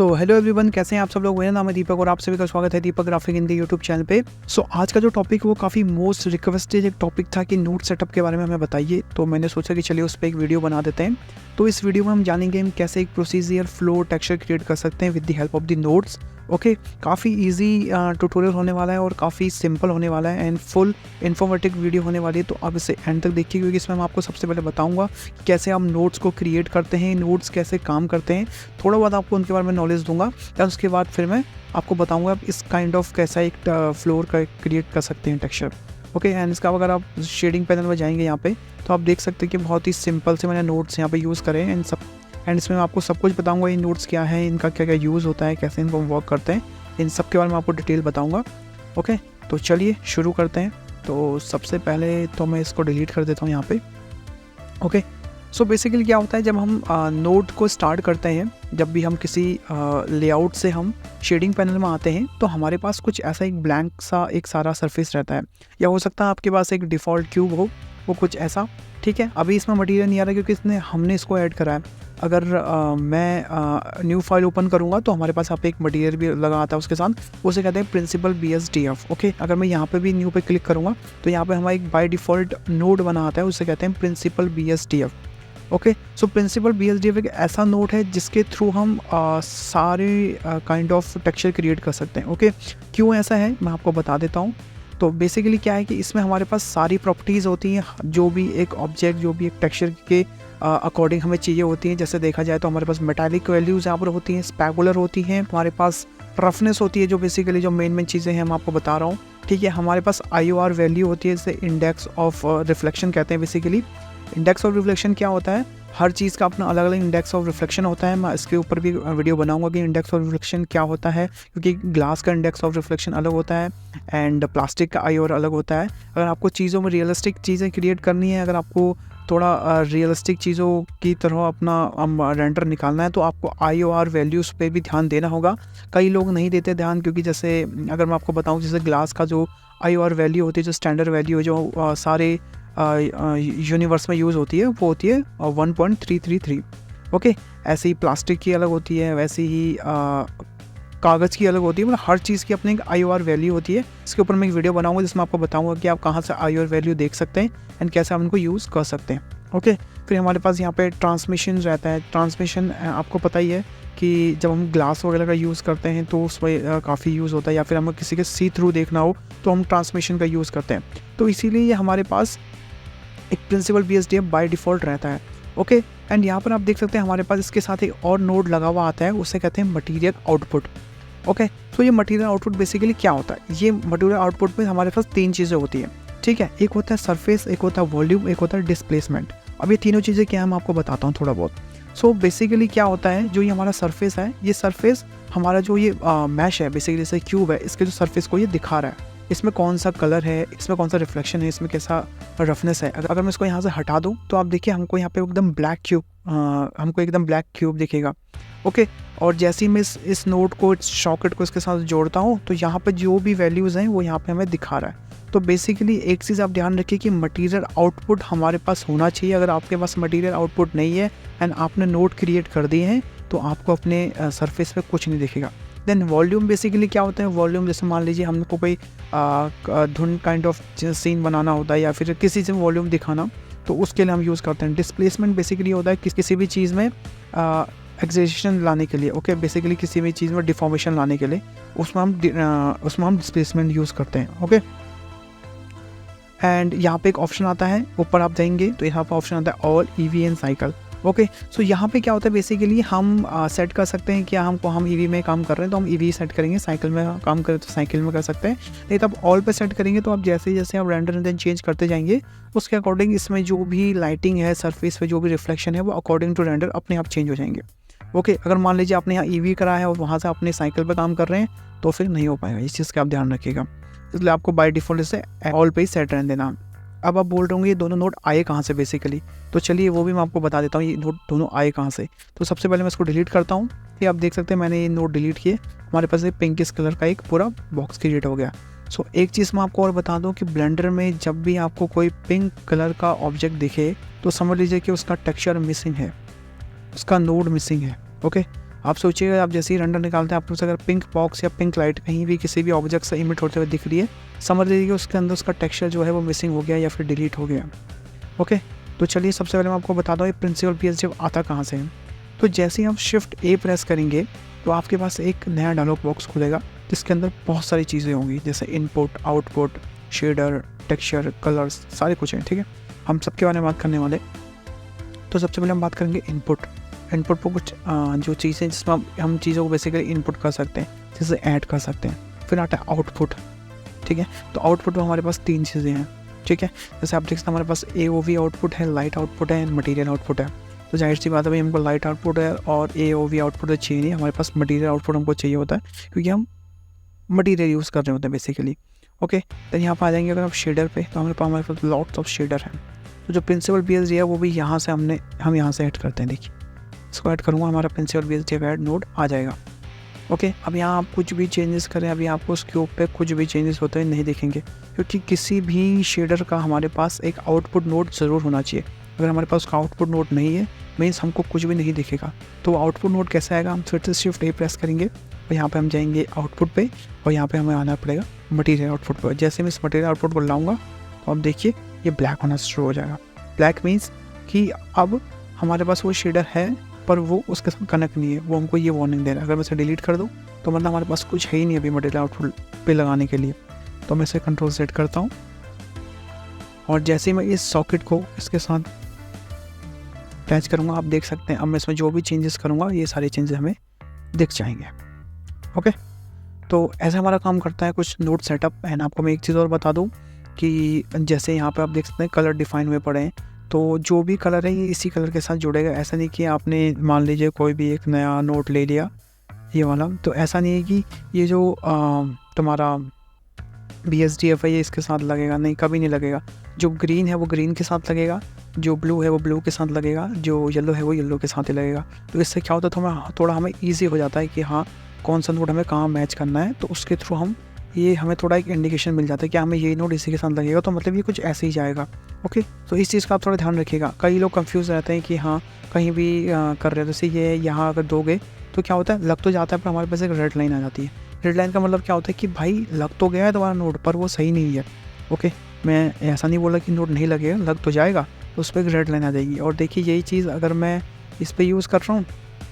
So hello everyone, कैसे हैं आप सब लोग। मेरा नाम है दीपक और आप सभी का स्वागत है दीपक ग्राफिक हिंदी यूट्यूब चैनल पे। सो आज का जो टॉपिक वो काफ़ी मोस्ट रिक्वेस्टेड एक टॉपिक था कि नोट सेटअप के बारे में हमें बताइए। तो मैंने सोचा कि चलिए उस पर एक वीडियो बना देते हैं। तो इस वीडियो में हम जानेंगे हम कैसे एक प्रोसीजर फ्लो टेक्सचर क्रिएट कर सकते हैं with the help of the notes. Okay, काफ़ी ईजी ट्यूटोरियल होने वाला है और काफ़ी सिंपल होने वाला है एंड फुल इन्फॉर्मेटिव वीडियो होने वाली है। तो आप इसे एंड तक देखिए क्योंकि इसमें मैं आपको सबसे पहले बताऊंगा कि कैसे हम नोट्स को क्रिएट करते हैं, नोट्स कैसे काम करते हैं, थोड़ा बहुत आपको उनके बारे में नॉलेज दूंगा। या उसके बाद फिर मैं आपको बताऊंगा आप इस काइंड ऑफ कैसा एक फ्लोर का क्रिएट कर सकते हैं टेक्सचर। ओके, एंड इसका अगर आप शेडिंग पैनल में जाएंगे यहाँ पे तो आप देख सकते हैं कि बहुत ही सिंपल से मैंने नोट्स यहाँ पे यूज़ करे हैं एंड इसमें मैं आपको सब कुछ बताऊंगा ये नोट्स क्या है, इनका क्या क्या यूज़ होता है, कैसे इनको वर्क करते हैं, इन सब के बारे में आपको डिटेल बताऊंगा। ओके, तो चलिए शुरू करते हैं। तो सबसे पहले तो मैं इसको डिलीट कर देता हूँ यहाँ पे। ओके, सो बेसिकली क्या होता है जब हम नोट को स्टार्ट करते हैं, जब भी हम किसी लेआउट से हम शेडिंग पैनल में आते हैं तो हमारे पास कुछ ऐसा एक ब्लैंक सा एक सारा सरफेस रहता है, या हो सकता है आपके पास एक डिफ़ॉल्ट क्यूब हो, वो कुछ ऐसा। ठीक है, अभी इसमें मटेरियल नहीं आ रहा क्योंकि हमने इसको ऐड करा है। अगर मैं न्यू फाइल ओपन करूँगा तो हमारे पास यहाँ पे एक मटेरियल भी लगा आता है उसके साथ, उसे कहते हैं प्रिंसिपल BSDF। ओके, अगर मैं यहाँ पे भी न्यू पे क्लिक करूँगा तो यहाँ पे हमारा एक बाय डिफ़ॉल्ट नोड बना आता है, उसे कहते हैं principal BSDF। Okay, so principal BSDF एक ऐसा नोड है जिसके थ्रू हम सारे काइंड ऑफ टेक्सचर क्रिएट कर सकते हैं। ओके, क्यों ऐसा है मैं आपको बता देता हूँ। तो बेसिकली क्या है कि इसमें हमारे पास सारी प्रॉपर्टीज़ होती हैं, जो भी एक ऑब्जेक्ट, जो भी एक टेक्सचर के अकॉर्डिंग हमें चाहिए होती हैं। जैसे देखा जाए तो हमारे पास मेटालिक वैल्यूज़ यहाँ पर होती हैं, स्पेकुलर होती हैं, हमारे पास रफनेस होती है, जो बेसिकली जो मेन चीज़ें हैं मैं आपको बता रहा हूँ। ठीक है, हमारे पास IOR वैल्यू होती है, जैसे इंडेक्स ऑफ रिफ्लेक्शन कहते हैं। बेसिकली इंडेक्स ऑफ रिफ्लेक्शन क्या होता है, हर चीज़ का अपना अलग अलग इंडेक्स ऑफ रिफ्लेक्शन होता है। मैं इसके ऊपर भी वीडियो बनाऊंगा कि इंडेक्स ऑफ रिफ्लेक्शन क्या होता है, क्योंकि ग्लास का इंडेक्स ऑफ रिफ्लेक्शन अलग होता है एंड प्लास्टिक का IOR अलग होता है। अगर आपको चीज़ों में रियलिस्टिक चीज़ें क्रिएट करनी है, अगर आपको थोड़ा रियलिस्टिक चीज़ों की तरह अपना रेंडर निकालना है तो आपको IOR वैल्यूज़ पे भी ध्यान देना होगा। कई लोग नहीं देते ध्यान, क्योंकि जैसे अगर मैं आपको बताऊँ, जैसे ग्लास का जो IOR वैल्यू होती है, जो स्टैंडर्ड वैल्यू है, जो सारे यूनिवर्स में यूज़ होती है, वो होती है 1.333। ओके, ऐसे ही प्लास्टिक की अलग होती है, वैसे ही कागज़ की अलग होती है। मतलब हर चीज़ की अपनी एक IOR वैल्यू होती है। इसके ऊपर मैं एक वीडियो बनाऊंगा जिसमें आपको बताऊंगा कि आप कहाँ से IOR वैल्यू देख सकते हैं एंड कैसे आप उनको यूज़ कर सकते हैं। ओके, फिर हमारे पास यहाँ पे ट्रांसमिशन रहता है। ट्रांसमिशन आपको पता ही है कि जब हम ग्लास वगैरह का यूज़ करते हैं तो उसमें काफ़ी यूज़ होता है, या फिर हमें किसी के सी थ्रू देखना हो तो हम ट्रांसमिशन का यूज़ करते हैं। तो इसीलिए ये हमारे पास एक प्रिंसिपल BSDF बाय डिफ़ॉल्ट रहता है। ओके, एंड यहाँ पर आप देख सकते हैं हमारे पास इसके साथ एक और नोड लगा हुआ आता है, उसे कहते हैं मटीरियल आउटपुट। ओके, तो ये मटीरियल आउटपुट बेसिकली क्या होता है, ये मटीरियल आउटपुट में हमारे पास 3 चीज़ें होती हैं। ठीक है, एक होता है सरफेस, एक होता है वॉल्यूम, एक होता है डिस्प्लेसमेंट। अब ये तीनों चीज़ें क्या है मैं आपको बताता हूँ थोड़ा बहुत। सो बेसिकली क्या होता है, जो ये हमारा सरफेस है, ये सरफेस हमारा जो ये मैश है, बेसिकली जैसे क्यूब है, इसके जो सरफेस को ये दिखा रहा है, इसमें कौन सा कलर है, इसमें कौन सा रिफ्लेक्शन है, इसमें कैसा रफनेस है। अगर मैं इसको यहाँ से हटा दूँ तो आप देखिए हमको यहाँ पे एकदम ब्लैक क्यूब दिखेगा। ओके, और जैसे ही मैं इस नोड को, इस सॉकेट को इसके साथ जोड़ता हूँ तो यहाँ पे जो भी वैल्यूज़ हैं वो यहाँ पे हमें दिखा रहा है। तो बेसिकली एक चीज़ आप ध्यान रखिए कि मटेरियल आउटपुट हमारे पास होना चाहिए। अगर आपके पास मटेरियल आउटपुट नहीं है एंड आपने नोड क्रिएट कर दिए हैं तो आपको अपने सरफेस पे कुछ नहीं दिखेगा। देन वॉल्यूम बेसिकली क्या होता है, वॉल्यूम जैसे मान लीजिए हमको कोई धुन काइंड ऑफ सीन बनाना होता है या फिर किसी से वॉल्यूम दिखाना, तो उसके लिए हम यूज़ करते हैं। डिस्प्लेसमेंट बेसिकली होता है किसी भी चीज़ में एक्सेशन लाने के लिए। ओके, बेसिकली किसी भी चीज़ में डिफॉर्मेशन लाने के लिए उसमें हम डिस्प्लेसमेंट यूज़ करते हैं। ओके, एंड यहाँ पे एक ऑप्शन आता है, ऊपर आप जाएंगे तो यहाँ पर ऑप्शन आता है all EV and cycle. Okay, so यहाँ पे क्या होता है, बेसिकली हम सेट कर सकते हैं कि हम EV में काम कर रहे हैं तो हम EV सेट करेंगे, साइकिल में काम करें तो साइकिल में कर सकते हैं। नहीं तो आप ऑल पे सेट करेंगे तो आप जैसे जैसे आप रेंडर एंड देन चेंज करते जाएंगे उसके अकॉर्डिंग इसमें जो भी लाइटिंग है, सरफेस पे जो भी रिफ्लेक्शन है, वो अकॉर्डिंग टू रेंडर अपने आप चेंज हो जाएंगे। ओके, अगर मान लीजिए आपने यहाँ EV करा है और वहाँ से अपने साइकिल पर काम कर रहे हैं तो फिर नहीं हो पाएगा। इस चीज़ का आप ध्यान रखिएगा, इसलिए आपको बाय डिफ़ॉल्ट इसे ऑल पे ही सेट रहने देना। अब आप बोल रहे होंगे ये दोनों नोड आए कहाँ से बेसिकली, तो चलिए वो भी मैं आपको बता देता हूँ ये नोड दोनों आए कहाँ से। तो सबसे पहले मैं इसको डिलीट करता हूँ। ये आप देख सकते हैं मैंने ये नोड डिलीट किए, हमारे पास एक पिंकिश कलर का एक पूरा बॉक्स क्रिएट हो गया। सो एक चीज़ मैं आपको और बता दूँ कि ब्लेंडर में जब भी आपको कोई पिंक कलर का ऑब्जेक्ट दिखे तो समझ लीजिए कि उसका टेक्सचर मिसिंग है, उसका नोड मिसिंग है। ओके, आप सोचिएगा, आप जैसे ही रेंडर निकालते हैं आपको अगर पिंक बॉक्स या पिंक लाइट कहीं भी किसी भी ऑब्जेक्ट से इमिट होते हुए दिख रही है, समझ लीजिए उसके अंदर उसका टेक्सचर जो है वो मिसिंग हो गया या फिर डिलीट हो गया। ओके, तो चलिए सबसे पहले मैं आपको बता दूँ ये प्रिंसिपल पीएसडी आता कहाँ से है। तो जैसे ही आप शिफ्ट ए प्रेस करेंगे तो आपके पास एक नया डायलॉग बॉक्स खुलेगा जिसके अंदर बहुत सारी चीज़ें होंगी, जैसे input, output, shader, texture, colours, सारे कुछ हैं। ठीक है, हम सबके बारे में बात करने वाले। तो सबसे पहले हम बात करेंगे इनपुट। इनपुट पर कुछ जो चीज़ें जिसमें हम चीज़ों को बेसिकली इनपुट कर सकते हैं, जैसे ऐड कर सकते हैं। फिर आता है आउटपुट। ठीक है, तो आउटपुट में हमारे पास 3 चीज़ें हैं। ठीक है, जैसे आप देख सकते हैं हमारे पास AOV आउटपुट है, लाइट आउटपुट है, मटीरियल आउटपुट है। तो जाहिर सी बात है भाई, हमको लाइट आउटपुट है और AOV आउटपुट तो चाहिए नहीं, हमारे पास मटीरियल आउटपुट हमको चाहिए होता है क्योंकि हम मटीरियल यूज़ कर रहे होते हैं बेसिकली। ओके, तो यहाँ पर आ जाएंगे अगर आप शेडर पे, तो हमारे पास लॉट्स ऑफ शेडर हैं। तो जो प्रिंसिपल पीएसडी है वो भी यहाँ से हम यहाँ से ऐड करते हैं। देखिए, इसको ऐड करूँगा, हमारा प्रिंसिपल पीएसडी ऐड नोड आ जाएगा। ओके, अब यहाँ आप कुछ भी चेंजेस करें, अभी आपको उस क्यूब पे कुछ भी चेंजेस होते हुए नहीं दिखेंगे क्योंकि किसी भी शेडर का हमारे पास एक आउटपुट नोड ज़रूर होना चाहिए। अगर हमारे पास उसका आउटपुट नोड नहीं है मीन्स हमको कुछ भी नहीं दिखेगा। तो आउटपुट नोड कैसे आएगा, हम फिर से शिफ्ट ए प्रेस करेंगे और यहाँ पे हम जाएंगे आउटपुट पे और यहाँ पे हमें आना पड़ेगा मटीरियल आउटपुट पर। जैसे मैं इस मटीरियल आउटपुट को लाऊंगा तो अब देखिए ये ब्लैक होना शुरू हो जाएगा। ब्लैक मीन्स कि अब हमारे पास वो शेडर है पर वो उसके साथ कनेक्ट नहीं है, वो हमको ये वार्निंग दे रहा है। अगर मैं इसे डिलीट कर दूँ तो मतलब हमारे पास कुछ है ही नहीं अभी मटीरियल आउटपुट पे लगाने के लिए। तो मैं इसे कंट्रोल सेट करता हूँ और जैसे ही मैं इस सॉकेट को इसके साथ अटैच करूँगा, आप देख सकते हैं अब मैं इसमें जो भी चेंजेस करूँगा ये सारे चेंजेस हमें दिख जाएंगे। ओके, तो ऐसे हमारा काम करता है कुछ नोड सेटअप। एंड आपको मैं एक चीज़ और बता दूँ कि जैसे यहाँ पे आप देख सकते हैं कलर डिफाइन हुए पड़े हैं, तो जो भी कलर है ये इसी कलर के साथ जुड़ेगा। ऐसा नहीं कि आपने मान लीजिए कोई भी एक नया नोट ले लिया ये वाला, तो ऐसा नहीं है कि ये जो तुम्हारा BSDF है ये इसके साथ लगेगा, नहीं, कभी नहीं लगेगा। जो ग्रीन है वो ग्रीन के साथ लगेगा, जो ब्लू है वो ब्लू के साथ लगेगा, जो येलो है वो येलो के साथ ही लगेगा। तो इससे क्या होता है, थोड़ा हमें ईजी हो जाता है कि हाँ कौन सा नोट हमें कहाँ मैच करना है। तो उसके थ्रू हमें थोड़ा एक इंडिकेशन मिल जाता है कि हमें ये नोट इसी के साथ लगेगा, तो मतलब ये कुछ ऐसे ही जाएगा। ओके, तो इस चीज़ का आप थोड़ा ध्यान रखिएगा। कई लोग कंफ्यूज रहते हैं कि हाँ कहीं भी कर रहे हैं, जैसे ये यहाँ अगर दोगे तो क्या होता है, लग तो जाता है पर हमारे पास एक रेड लाइन आ जाती है। रेड लाइन का मतलब क्या होता है कि भाई लग तो गया है तुम्हारा नोट पर वो सही नहीं है। ओके, मैं ऐसा नहीं बोला कि नोट नहीं लगेगा, लग तो जाएगा, तो उस पर एक रेड लाइन आ जाएगी। और देखिए यही चीज़ अगर मैं इस पर यूज़ कर रहा हूँ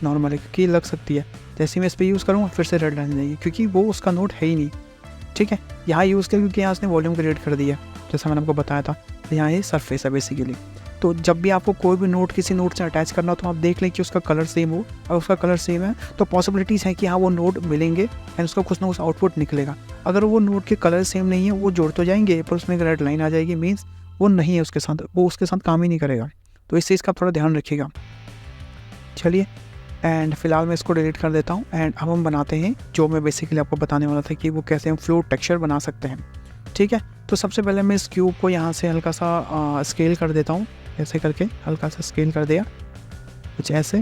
नॉर्मली क्योंकि लग सकती है, जैसे ही मैं इस पर यूज़ करूँगा फिर से रेड लाइन आ जाएगी क्योंकि वो उसका नोट है ही नहीं। ठीक है, यहाँ यूज़ किया क्योंकि यहाँ उसने वॉल्यूम क्रिएट कर दिया जैसा मैंने आपको बताया था। तो यहाँ ये सरफेस है बेसिकली। तो जब भी आपको कोई भी नोट किसी नोट से अटैच करना हो तो आप देख लें कि उसका कलर सेम हो, और उसका कलर सेम है तो पॉसिबिलिटीज़ हैं कि हाँ वो नोट मिलेंगे एंड उसका कुछ ना कुछ आउटपुट निकलेगा। अगर वो नोट के कलर सेम नहीं है वो जोड़ तो जाएंगे पर उसमें एक रेड लाइन आ जाएगी, मीन्स वो नहीं है उसके साथ, वो उसके साथ काम ही नहीं करेगा। तो इस चीज़ का थोड़ा ध्यान रखिएगा। चलिए, एंड फिलहाल मैं इसको डिलीट कर देता हूँ। एंड अब हम बनाते हैं जो मैं बेसिकली आपको बताने वाला था कि वो कैसे हम फ्लोट टेक्सचर बना सकते हैं। ठीक है, तो सबसे पहले मैं इस क्यूब को यहाँ से हल्का सा स्केल कर देता हूँ, ऐसे करके हल्का सा स्केल कर दिया कुछ ऐसे।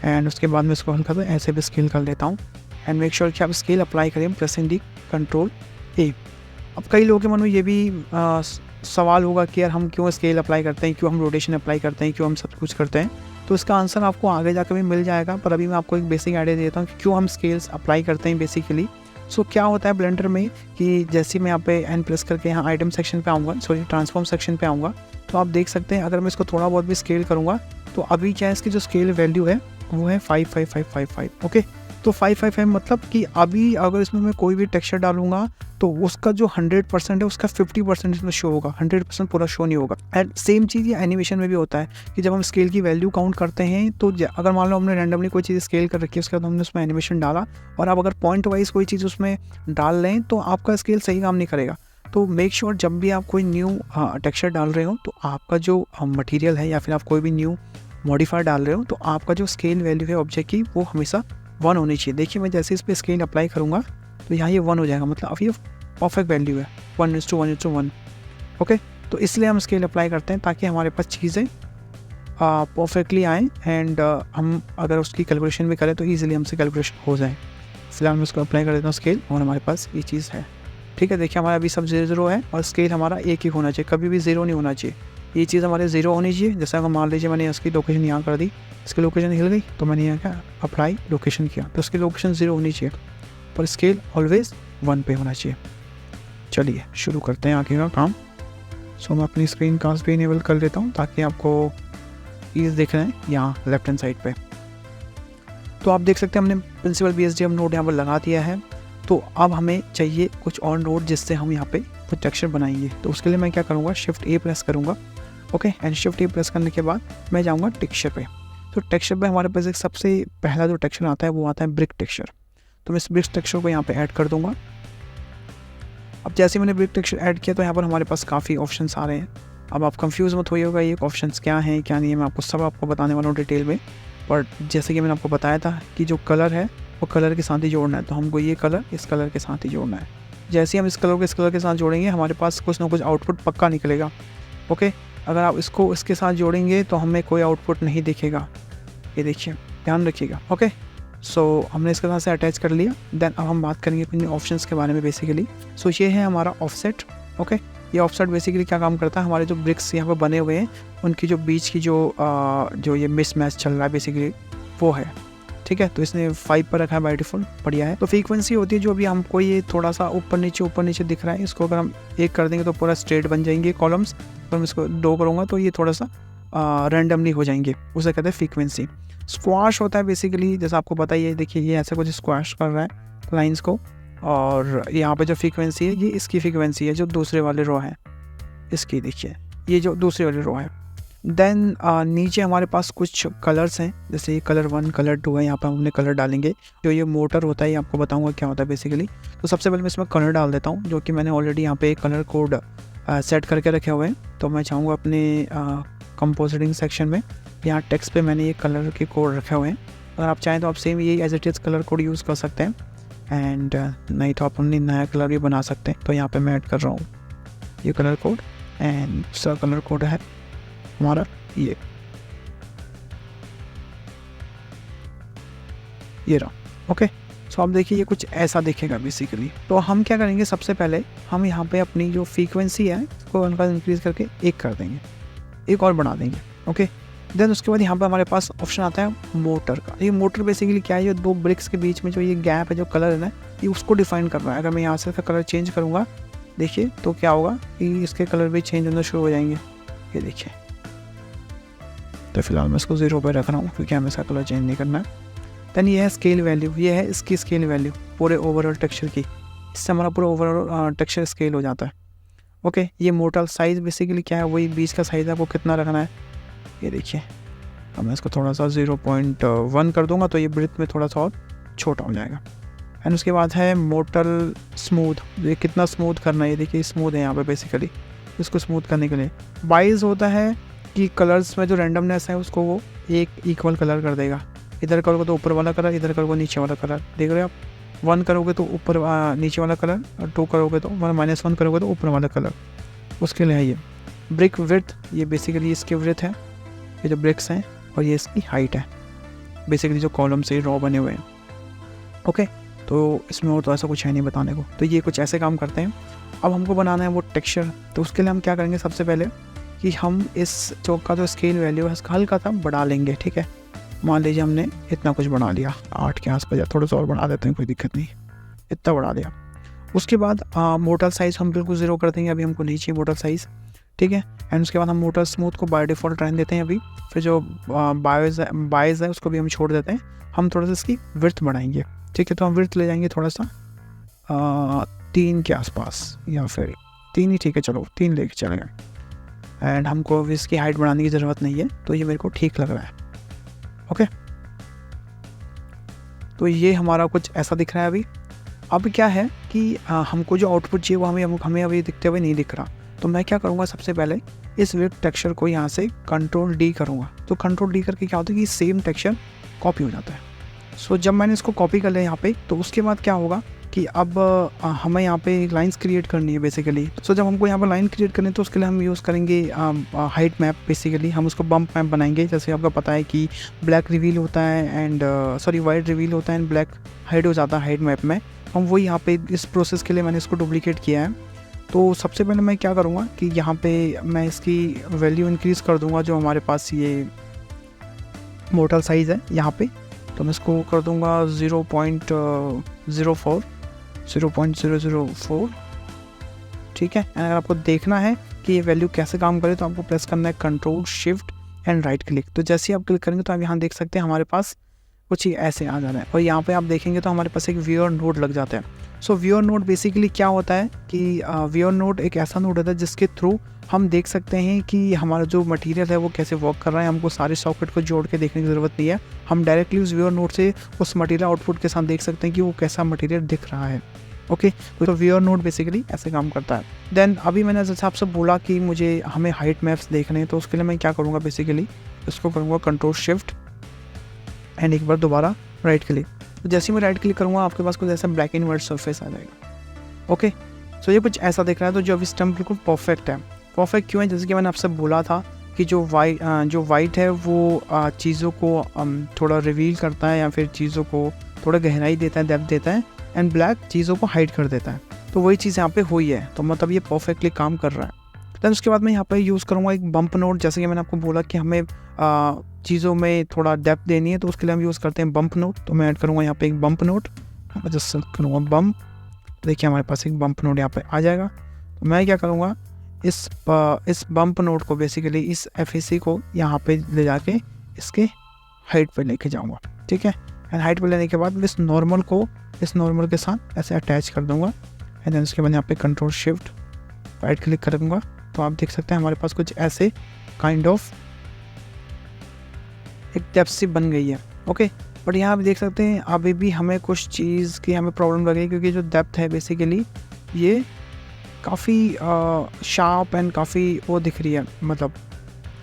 एंड उसके बाद मैं इसको हल्का सा ऐसे भी स्केल कर लेता हूँ। एंड मेक श्योर कि आप स्केल अप्लाई करें प्रेसिंग दी कंट्रोल ए। अब कई लोगों के मन में ये भी सवाल होगा कि यार हम क्यों स्केल अप्लाई करते हैं, क्यों हम रोटेशन अप्लाई करते हैं, क्यों हम सब कुछ करते हैं। तो इसका आंसर आपको आगे जाकर भी मिल जाएगा, पर अभी मैं आपको एक बेसिक आइडिया देता हूँ कि क्यों हम स्केल्स अप्लाई करते हैं बेसिकली। सो क्या होता है ब्लेंडर में कि जैसे मैं यहाँ पे एन प्रेस करके यहाँ आइटम सेक्शन पे आऊँगा, सॉरी ट्रांसफॉर्म सेक्शन पे आऊँगा, तो आप देख सकते हैं अगर मैं इसको थोड़ा बहुत भी स्केल करूँगा तो अभी क्या है इसकी जो स्केल वैल्यू है वो है 55555। ओके, तो 555 मतलब कि अभी अगर इसमें मैं कोई भी टेक्सचर डालूंगा तो उसका जो 100% है उसका 50% इसमें शो होगा, 100% पूरा शो नहीं होगा। एंड सेम चीज़ ये एनिमेशन में भी होता है कि जब हम स्केल की वैल्यू काउंट करते हैं तो अगर मान लो हमने रैंडमली कोई चीज़ स्केल कर रखी है उसके बाद हमने उसमें एनिमेशन डाला और आप अगर पॉइंट वाइज कोई चीज़ उसमें डाल लें तो आपका स्केल सही काम नहीं करेगा। तो मेक श्योर जब भी आप कोई न्यू टेक्सचर डाल रहे हो तो आपका जो मटेरियल है या फिर आप कोई भी न्यू मॉडिफायर डाल रहे हो तो आपका जो स्केल वैल्यू है ऑब्जेक्ट की वो हमेशा 1 होनी चाहिए। देखिए मैं जैसे इस पर स्केल अप्लाई करूँगा तो यहाँ ये 1 हो जाएगा, मतलब अब ये परफेक्ट वैल्यू है 1:1:1। ओके, तो इसलिए हम स्केल अप्लाई करते हैं ताकि हमारे पास चीज़ें परफेक्टली आएँ एंड हम अगर उसकी कैलकुलेशन भी करें तो ईजिली हमसे कैलकुलेशन हो जाए। फिलहाल मैं उसको अप्लाई कर देता हूँ स्केल और हमारे पास ये चीज़ है। ठीक है, देखिए हमारा अभी सब 0 है और स्केल हमारा एक ही होना चाहिए, कभी भी 0 नहीं होना चाहिए। ये चीज़ हमारे 0 होनी चाहिए। जैसे अगर मान लीजिए मैंने इसकी लोकेशन यहाँ कर दी, इसकी लोकेशन हिल गई, तो मैंने यहाँ क्या अप्लाई लोकेशन किया, तो इसकी लोकेशन 0 होनी चाहिए, पर स्केल ऑलवेज 1 पे होना चाहिए। चलिए शुरू करते हैं आगे का काम। सो मैं अपनी स्क्रीन कास्ट भी इनेबल कर लेता हूँ ताकि आपको ईज दिख रहे हैं यहाँ लेफ्ट हैंड साइड पे। तो आप देख सकते हैं हमने प्रिंसिपल BSDM नोड यहाँ पर लगा दिया है। तो अब हमें चाहिए कुछ और नोड जिससे हम यहाँ पे कुछ टेक्सचर बनाएंगे। तो उसके लिए मैं क्या करूँगा, Shift A प्रेस करूँगा। Okay, and Shift A press करने के बाद मैं जाऊँगा टेक्सचर पे। तो टेक्सचर पे हमारे पास एक सबसे पहला जो टेक्सचर आता है वो आता है ब्रिक टेक्सचर। तो मैं इस ब्रिक टेक्सचर को यहाँ पे ऐड कर दूँगा। अब जैसे मैंने ब्रिक टेक्सचर ऐड किया तो यहाँ पर हमारे पास काफ़ी ऑप्शंस आ रहे हैं। अब आप कंफ्यूज मत होइएगा ये ऑप्शंस क्या हैं क्या नहीं है, मैं आपको सब बताने वाला हूँ डिटेल में। और जैसे कि मैंने आपको बताया था कि जो कलर है वो कलर के साथ ही जोड़ना है, तो हमको ये कलर इस कलर के साथ ही जोड़ना है। जैसे ही हम इस कलर के साथ जोड़ेंगे हमारे पास कुछ ना कुछ आउटपुट पक्का निकलेगा। ओके, अगर आप इसको इसके साथ जोड़ेंगे तो हमें कोई आउटपुट नहीं दिखेगा, ये देखिए, ध्यान रखिएगा। ओके, सो हमने इसके साथ से अटैच कर लिया। देन अब हम बात करेंगे कुछ ऑप्शंस के बारे में बेसिकली। सो ये है हमारा ऑफसेट। ओके, ये ऑफसेट बेसिकली क्या काम करता है, हमारे जो ब्रिक्स यहाँ पर बने हुए हैं उनकी जो बीच की जो ये मिसमैच चल रहा है बेसिकली वो है, ठीक है। तो इसने 5 पर रखा है बाय डिफॉल्ट, बढ़िया है। तो फ्रीक्वेंसी होती है जो भी हमको ये थोड़ा सा ऊपर नीचे दिख रहा है, इसको अगर हम 1 कर देंगे तो पूरा स्ट्रेट बन जाएंगे कॉलम्स। तो मैं इसको 2 करूँगा तो ये थोड़ा सा रैंडमली हो जाएंगे, उसे कहते हैं फ्रीक्वेंसी। स्क्वाश होता है बेसिकली, जैसा आपको पता ही है, देखिए ये ऐसा कुछ स्क्वाश कर रहा है लाइन्स को। और यहाँ पे जो फ्रीक्वेंसी है ये इसकी फ्रीक्वेंसी है जो दूसरे वाले रो है, इसकी देखिए ये जो दूसरे वाले रो है। देन नीचे हमारे पास कुछ कलर्स हैं, जैसे ये कलर 1 कलर 2 है, यहाँ पर हम अपने कलर डालेंगे। जो ये मोटर होता है ये आपको बताऊंगा क्या होता है बेसिकली। तो सबसे पहले मैं इसमें कलर डाल देता हूँ, जो कि मैंने ऑलरेडी यहाँ पे कलर कोड सेट करके रखे हुए हैं। तो मैं चाहूँगा अपने कंपोजिटिंग सेक्शन में यहाँ टेक्स्ट पे मैंने ये कलर के कोड रखे हुए हैं। अगर आप चाहें तो आप सेम ये as it is colour code use कर सकते हैं, एंड नहीं तो आप अपनी नया कलर भी बना सकते हैं। तो यहाँ पे मैं ऐड कर रहा हूँ ये कलर कोड, एंड दूसरा कलर कोड है हमारा ये रहा। ओके, सो आप देखिए ये कुछ ऐसा दिखेगा बेसिकली। तो हम क्या करेंगे, सबसे पहले हम यहाँ पे अपनी जो फ्रीक्वेंसी है उसको उनका इंक्रीज़ करके 1 कर देंगे, 1 और बढ़ा देंगे। ओके, देन उसके बाद यहाँ पे हमारे पास ऑप्शन आता है मोटर का। ये मोटर बेसिकली क्या है, ये 2 ब्रिक्स के बीच में जो ये गैप है, जो कलर है ना, ये उसको डिफाइन कर रहा है। अगर मैं यहाँ से इसका कलर चेंज करूँगा, देखिए तो क्या होगा कि इसके कलर भी चेंज होना शुरू हो जाएंगे, ये देखिए। तो फिलहाल मैं इसको 0 पर रख रहा हूँ क्योंकि हमें इसका कलर चेंज नहीं करना है। देन ये है स्केल वैल्यू, ये है इसकी स्केल वैल्यू पूरे ओवरऑल टेक्सचर की, इससे हमारा पूरा ओवरऑल टेक्सचर स्केल हो जाता है। ओके, ये मोटर साइज़ बेसिकली क्या है, वही बीच का साइज़ है, आपको कितना रखना है, ये देखिए। अब मैं इसको थोड़ा सा 0.1 कर दूंगा तो ये ब्रिथ में थोड़ा सा और छोटा हो जाएगा। एंड उसके बाद है मोटर स्मूथ, ये कितना स्मूथ करना है, ये देखिए स्मूथ है यहाँ पे बेसिकली। इसको स्मूथ करने के लिए बाइज होता है कि कलर्स में जो रैंडमनेस है उसको वो एक इक्वल कलर कर देगा। इधर करोगे तो ऊपर वाला कलर, इधर करोगे नीचे वाला कलर, देख रहे हो आप। 1 करोगे तो ऊपर नीचे वाला कलर, और 2 करोगे तो -1 करोगे तो ऊपर वाला कलर, उसके लिए है ये ब्रिक विड्थ। ये बेसिकली इसकी विड्थ है, ये जो ब्रिक्स हैं, और ये इसकी हाइट है बेसिकली जो कॉलम से रॉ बने हुए हैं। ओके, तो इसमें और तो ऐसा कुछ है नहीं बताने को। तो ये कुछ ऐसे काम करते हैं। अब हमको बनाना है वो टेक्सचर, तो उसके लिए हम क्या करेंगे, सबसे पहले कि हम इस चौक का जो स्केल वैल्यू है इसका हल्का सा बढ़ा लेंगे। ठीक है, मान लीजिए हमने इतना कुछ बना लिया, 8 के आसपास, या थोड़ा सा और बढ़ा देते हैं, कोई दिक्कत नहीं, इतना बढ़ा दिया। उसके बाद मोटर साइज़ हम बिल्कुल 0 कर देंगे, अभी हमको नहीं चाहिए मोटर साइज़। ठीक है, एंड उसके बाद हम मोटर स्मूथ को बाय डिफ़ॉल्ट रहने देते हैं अभी। फिर जो बायज़ है उसको भी हम छोड़ देते हैं, हम थोड़ा सा इसकी विड्थ बढ़ाएंगे। ठीक है, तो हम विड्थ ले जाएंगे थोड़ा सा 3 के आसपास, या फिर 3 ही ठीक है, चलो 3 लेके चलेंगे। एंड हमको इसकी हाइट बढ़ाने की ज़रूरत नहीं है, तो ये मेरे को ठीक लग रहा है। ओके, तो ये हमारा कुछ ऐसा दिख रहा है अभी। अब क्या है कि हमको जो आउटपुट चाहिए वो हमें अभी दिखते हुए नहीं दिख रहा। तो मैं क्या करूँगा, सबसे पहले इस वेब टेक्सचर को यहाँ से कंट्रोल D करूँगा। तो कंट्रोल D करके क्या होता है कि सेम टेक्सचर कॉपी हो जाता है। सो जब मैंने इसको कॉपी कर लिया यहाँ पे, तो उसके बाद क्या होगा कि अब हमें यहाँ पे लाइंस क्रिएट करनी है बेसिकली। सो जब हमको यहाँ पर लाइन क्रिएट करनी है तो उसके लिए हम यूज़ करेंगे हाइट मैप। बेसिकली हम उसको बम्प मैप बनाएंगे। जैसे आपको पता है कि ब्लैक रिवील होता है एंड वाइट रिवील होता है एंड ब्लैक हाइड हो जाता है हाइट मैप में। हम वो यहाँ पे इस प्रोसेस के लिए मैंने इसको डुप्लीकेट किया है। तो सबसे पहले मैं क्या करूँगा कि यहाँ पे मैं इसकी वैल्यू इंक्रीज़ कर दूँगा, जो हमारे पास ये मोटल साइज़ है यहाँ पे। तो मैं इसको कर दूँगा 0.04, ठीक है। अगर आपको देखना है कि ये वैल्यू कैसे काम करे तो आपको प्रेस करना है control shift and right click. तो जैसे ही आप क्लिक करेंगे तो आप यहाँ देख सकते हैं हमारे पास कुछ ही ऐसे आ जा रहा है, और यहाँ पे आप देखेंगे तो हमारे पास एक व्यूअर नोड लग जाता है। सो व्यूअर नोड बेसिकली क्या होता है कि व्यूअर नोड एक ऐसा नोड होता है जिसके थ्रू हम देख सकते हैं कि हमारा जो मटेरियल है वो कैसे वर्क कर रहा है। हमको सारे सॉकेट को जोड़ के देखने की ज़रूरत नहीं है, हम डायरेक्टली उस व्यूअर नोड से उस मटेरियल आउटपुट के साथ देख सकते हैं कि वो कैसा मटेरियल दिख रहा है। ओके, तो व्यूअर नोड बेसिकली ऐसे काम करता है। देन अभी मैंने जैसे आपसे बोला कि मुझे हमें हाइट मैप्स देखने हैं, तो उसके लिए मैं क्या करूँगा, बेसिकली इसको करूँगा कंट्रोल शिफ्ट एंड एक बार दोबारा राइट क्लिक। तो जैसे ही मैं राइट क्लिक करूँगा आपके पास कुछ ऐसा ब्लैक एंड वाइट सरफेस आ जाएगा। ओके, सो ये कुछ ऐसा दिख रहा है। तो जो अभी स्टम्प बिल्कुल परफेक्ट है। परफेक्ट क्यों है, जैसे कि मैंने आपसे बोला था कि जो वाइट है वो चीज़ों को थोड़ा रिवील करता है या फिर चीज़ों को थोड़ा गहराई देता है, डेप्थ देता है, एंड ब्लैक चीज़ों को हाइड कर देता है। तो वही चीज़ यहाँ पे हुई है, तो मतलब ये परफेक्टली काम कर रहा है। दैन उसके बाद मैं यहाँ पे यूज़ करूँगा एक बम्प नोड। जैसे कि मैंने आपको बोला कि हमें चीज़ों में थोड़ा डेप्थ देनी है, तो उसके लिए हम यूज़ करते हैं बम्प नोड। तो मैं ऐड करूँगा यहाँ पे एक बम्प नोड, जस्ट करूँगा बम्प। देखिए हमारे पास एक बम्प नोड यहाँ पे आ जाएगा। तो मैं क्या करूँगा, इस बम्प नोड को बेसिकली इस FAC को यहाँ पे ले जाके इसके हाइट पे लेके जाऊँगा, ठीक है। एंड हाइट पे लेने के बाद इस नॉर्मल के साथ ऐसे अटैच कर दूँगा। एंड देन उसके बाद यहाँ पे कंट्रोल शिफ्ट राइट क्लिक करूँगा, तो आप देख सकते हैं हमारे पास कुछ ऐसे काइंड ऑफ एक डेप्थ सी बन गई है। ओके, बट यहाँ आप देख सकते हैं अभी भी हमें कुछ चीज़ की हमें प्रॉब्लम लग रही है, क्योंकि जो डेप्थ है बेसिकली ये काफ़ी शार्प एंड काफ़ी वो दिख रही है, मतलब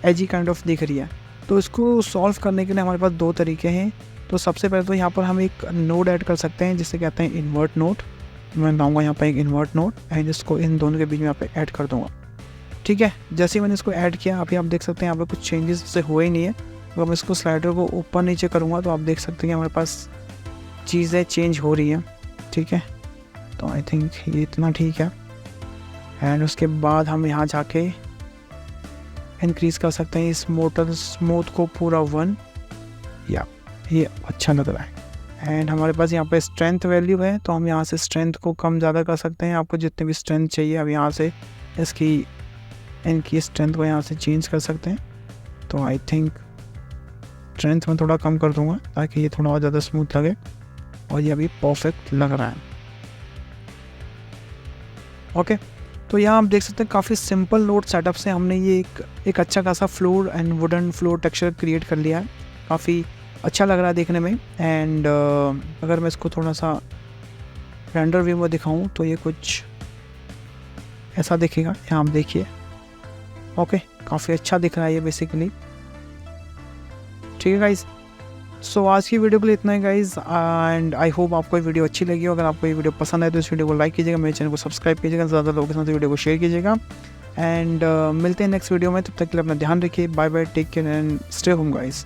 एजी काइंड ऑफ दिख रही है। तो इसको सॉल्व करने के लिए हमारे पास दो तरीके हैं। तो सबसे पहले तो यहाँ पर हम एक नोड ऐड कर सकते हैं जिसे कहते हैं इन्वर्ट नोड। मैं लाऊंगा यहाँ पर एक इन्वर्ट नोड एंड इसको इन दोनों के बीच में यहाँ पे ऐड कर दूँगा, ठीक है। जैसे ही मैंने इसको ऐड किया अभी आप देख सकते हैं यहाँ पे कुछ चेंजेस से हुए ही नहीं है। अगर मैं इसको स्लाइडर को ऊपर नीचे करूँगा तो आप देख सकते हैं हमारे पास चीज़ें चेंज हो रही हैं, ठीक है। तो आई थिंक ये इतना ठीक है। एंड उसके बाद हम यहाँ जाके इंक्रीज़ कर सकते हैं इस मोटर स्मूथ को पूरा 1, या ये अच्छा लग रहा है। एंड हमारे पास यहाँ पे स्ट्रेंथ वैल्यू है, तो हम यहाँ से स्ट्रेंथ को कम ज़्यादा कर सकते हैं। आपको जितने भी स्ट्रेंथ चाहिए अब यहाँ से इनकी स्ट्रेंथ को यहाँ से चेंज कर सकते हैं। तो आई थिंक स्ट्रेंथ में थोड़ा कम कर दूंगा ताकि ये थोड़ा और ज़्यादा स्मूथ लगे, और ये अभी परफेक्ट लग रहा है। ओके, तो यहाँ आप देख सकते हैं काफ़ी सिंपल नोड सेटअप से हमने ये एक अच्छा खासा floor and wooden floor texture create कर लिया है। काफ़ी अच्छा लग रहा है देखने में। एंड अगर मैं इसको थोड़ा सा रेंडर व्यू में दिखाऊँ तो ये कुछ ऐसा दिखेगा, यहाँ आप देखिए। ओके, काफ़ी अच्छा दिख रहा है ये बेसिकली, ठीक है गाइज़। सो आज की वीडियो के लिए इतना ही गाइज़, एंड आई होप आपको ये वीडियो अच्छी लगी। अगर आपको ये वीडियो पसंद आए तो इस वीडियो को लाइक कीजिएगा, मेरे चैनल को सब्सक्राइब कीजिएगा, ज़्यादा लोगों के साथ वीडियो को शेयर कीजिएगा। एंड मिलते हैं नेक्स्ट वीडियो में, तब तक के लिए अपना ध्यान रखिए। Bye bye, take care and stay home guys.